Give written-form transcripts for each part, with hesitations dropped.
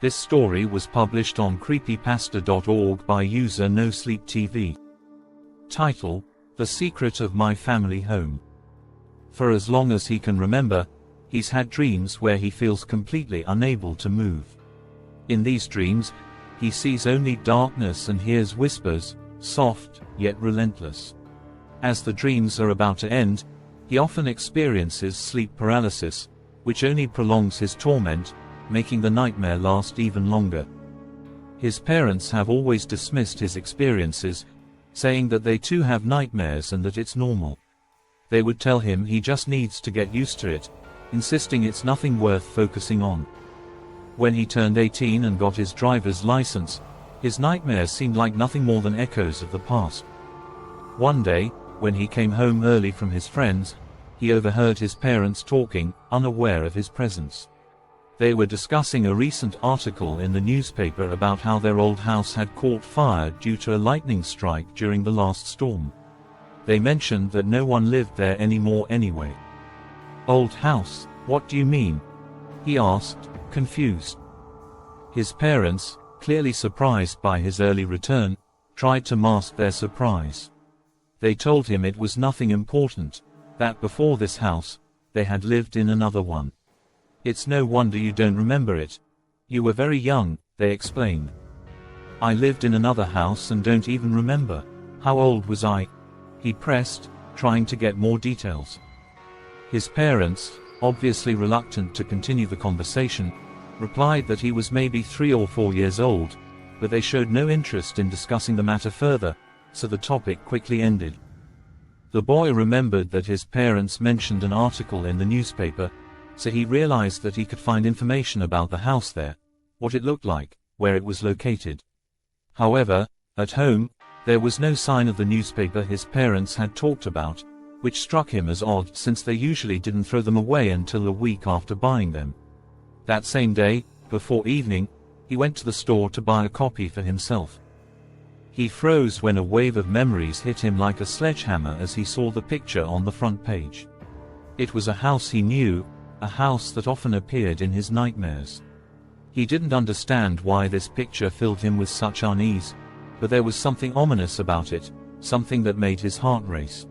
This story was published on creepypasta.org by user NoSleepTV. Title: The Secret of My Family Home. For as long as he can remember, he's had dreams where he feels completely unable to move. In these dreams, he sees only darkness and hears whispers, soft, yet relentless. As the dreams are about to end, he often experiences sleep paralysis, which only prolongs his torment, making the nightmare last even longer. His parents have always dismissed his experiences, saying that they too have nightmares and that it's normal. They would tell him he just needs to get used to it, insisting it's nothing worth focusing on. When he turned 18 and got his driver's license, his nightmares seemed like nothing more than echoes of the past. One day, when he came home early from his friends, he overheard his parents talking, unaware of his presence. They were discussing a recent article in the newspaper about how their old house had caught fire due to a lightning strike during the last storm. They mentioned that no one lived there anymore anyway. "Old house, what do you mean?" he asked, confused. His parents, clearly surprised by his early return, tried to mask their surprise. They told him it was nothing important, that before this house, they had lived in another one. "It's no wonder you don't remember it. You were very young," they explained. "I lived in another house and don't even remember. How old was I?" he pressed, trying to get more details. His parents, obviously reluctant to continue the conversation, replied that he was maybe 3 or 4 years old, but they showed no interest in discussing the matter further, so the topic quickly ended. The boy remembered that his parents mentioned an article in the newspaper, so he realized that he could find information about the house there, what it looked like, where it was located. However, at home, there was no sign of the newspaper his parents had talked about, which struck him as odd since they usually didn't throw them away until a week after buying them. That same day, before evening, he went to the store to buy a copy for himself. He froze when a wave of memories hit him like a sledgehammer as he saw the picture on the front page. It was a house he knew, a house that often appeared in his nightmares. He didn't understand why this picture filled him with such unease, but there was something ominous about it, something that made his heart race.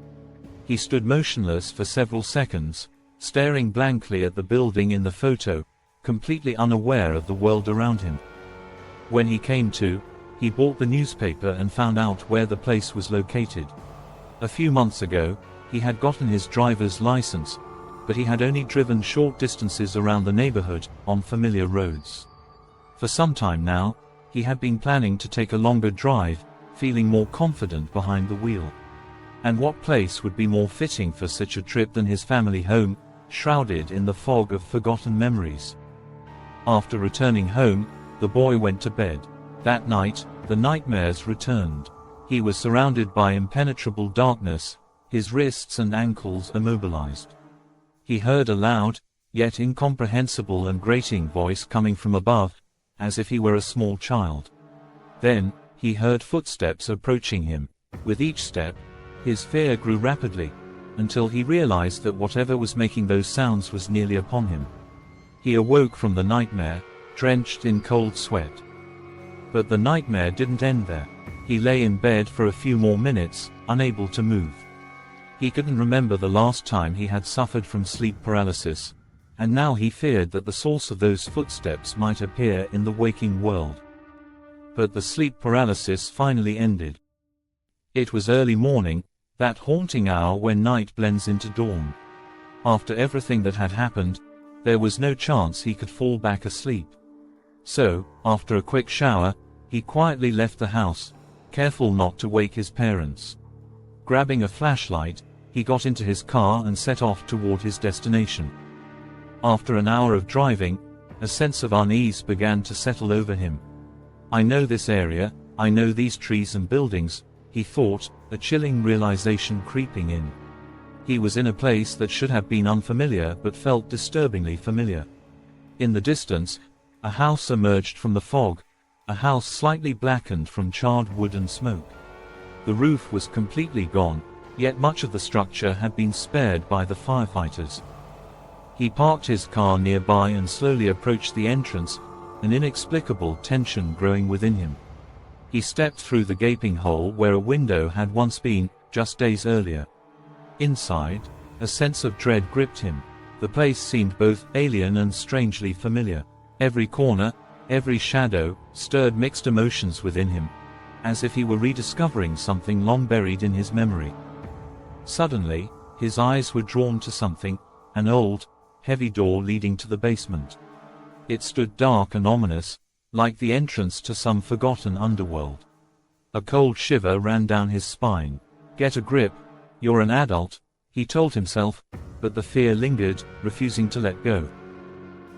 He stood motionless for several seconds, staring blankly at the building in the photo, completely unaware of the world around him. When he came to, he bought the newspaper and found out where the place was located. A few months ago, he had gotten his driver's license, but he had only driven short distances around the neighborhood, on familiar roads. For some time now, he had been planning to take a longer drive, feeling more confident behind the wheel. And what place would be more fitting for such a trip than his family home, shrouded in the fog of forgotten memories? After returning home, the boy went to bed. That night, the nightmares returned. He was surrounded by impenetrable darkness, his wrists and ankles immobilized. He heard a loud, yet incomprehensible and grating voice coming from above, as if he were a small child. Then, he heard footsteps approaching him. With each step, his fear grew rapidly, until he realized that whatever was making those sounds was nearly upon him. He awoke from the nightmare, drenched in cold sweat. But the nightmare didn't end there. He lay in bed for a few more minutes, unable to move. He couldn't remember the last time he had suffered from sleep paralysis, and now he feared that the source of those footsteps might appear in the waking world. But the sleep paralysis finally ended. It was early morning, that haunting hour when night blends into dawn. After everything that had happened, there was no chance he could fall back asleep. So, after a quick shower, he quietly left the house, careful not to wake his parents. Grabbing a flashlight, he got into his car and set off toward his destination. After an hour of driving, a sense of unease began to settle over him. "I know this area, I know these trees and buildings," he thought, a chilling realization creeping in. He was in a place that should have been unfamiliar but felt disturbingly familiar. In the distance, a house emerged from the fog, a house slightly blackened from charred wood and smoke. The roof was completely gone, yet much of the structure had been spared by the firefighters. He parked his car nearby and slowly approached the entrance, an inexplicable tension growing within him. He stepped through the gaping hole where a window had once been, just days earlier. Inside, a sense of dread gripped him. The place seemed both alien and strangely familiar. Every corner, every shadow, stirred mixed emotions within him, as if he were rediscovering something long buried in his memory. Suddenly, his eyes were drawn to something, an old, heavy door leading to the basement. It stood dark and ominous, like the entrance to some forgotten underworld. A cold shiver ran down his spine. "Get a grip, you're an adult," he told himself, but the fear lingered, refusing to let go.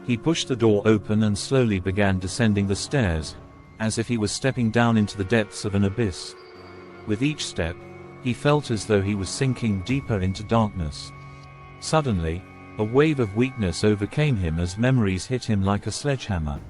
He pushed the door open and slowly began descending the stairs, as if he was stepping down into the depths of an abyss. With each step, he felt as though he was sinking deeper into darkness. Suddenly, a wave of weakness overcame him as memories hit him like a sledgehammer.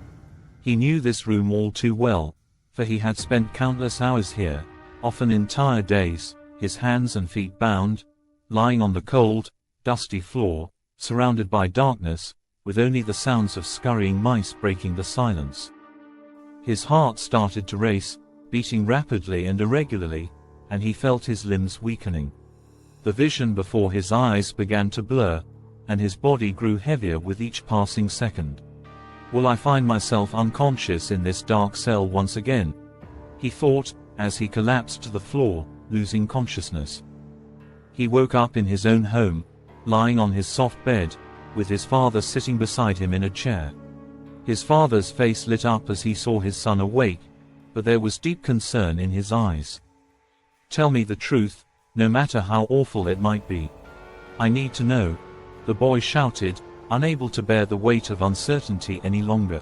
He knew this room all too well, for he had spent countless hours here, often entire days, his hands and feet bound, lying on the cold, dusty floor, surrounded by darkness, with only the sounds of scurrying mice breaking the silence. His heart started to race, beating rapidly and irregularly, and he felt his limbs weakening. The vision before his eyes began to blur, and his body grew heavier with each passing second. "Will I find myself unconscious in this dark cell once again?" he thought, as he collapsed to the floor, losing consciousness. He woke up in his own home, lying on his soft bed, with his father sitting beside him in a chair. His father's face lit up as he saw his son awake, but there was deep concern in his eyes. "Tell me the truth, no matter how awful it might be. I need to know," the boy shouted, unable to bear the weight of uncertainty any longer.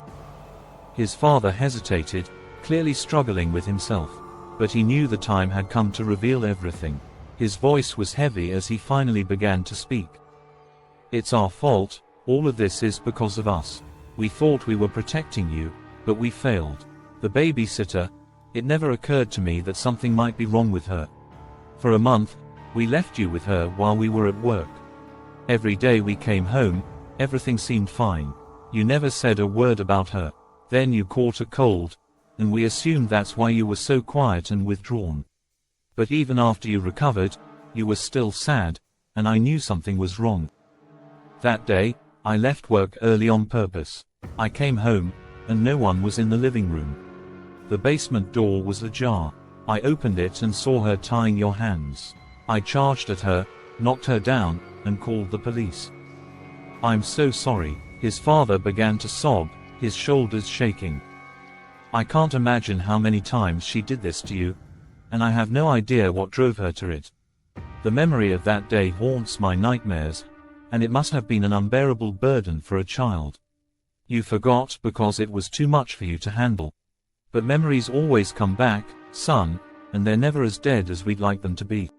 His father hesitated, clearly struggling with himself, but he knew the time had come to reveal everything. His voice was heavy as he finally began to speak. "It's our fault, all of this is because of us. We thought we were protecting you, but we failed. The babysitter, it never occurred to me that something might be wrong with her. For a month, we left you with her while we were at work. Every day we came home, everything seemed fine. You never said a word about her. Then you caught a cold, and we assumed that's why you were so quiet and withdrawn. But even after you recovered, you were still sad, and I knew something was wrong. That day, I left work early on purpose. I came home, and no one was in the living room. The basement door was ajar. I opened it and saw her tying your hands. I charged at her, knocked her down, and called the police. I'm so sorry." His father began to sob, his shoulders shaking. "I can't imagine how many times she did this to you, and I have no idea what drove her to it. The memory of that day haunts my nightmares, and it must have been an unbearable burden for a child. You forgot because it was too much for you to handle. But memories always come back, son, and they're never as dead as we'd like them to be."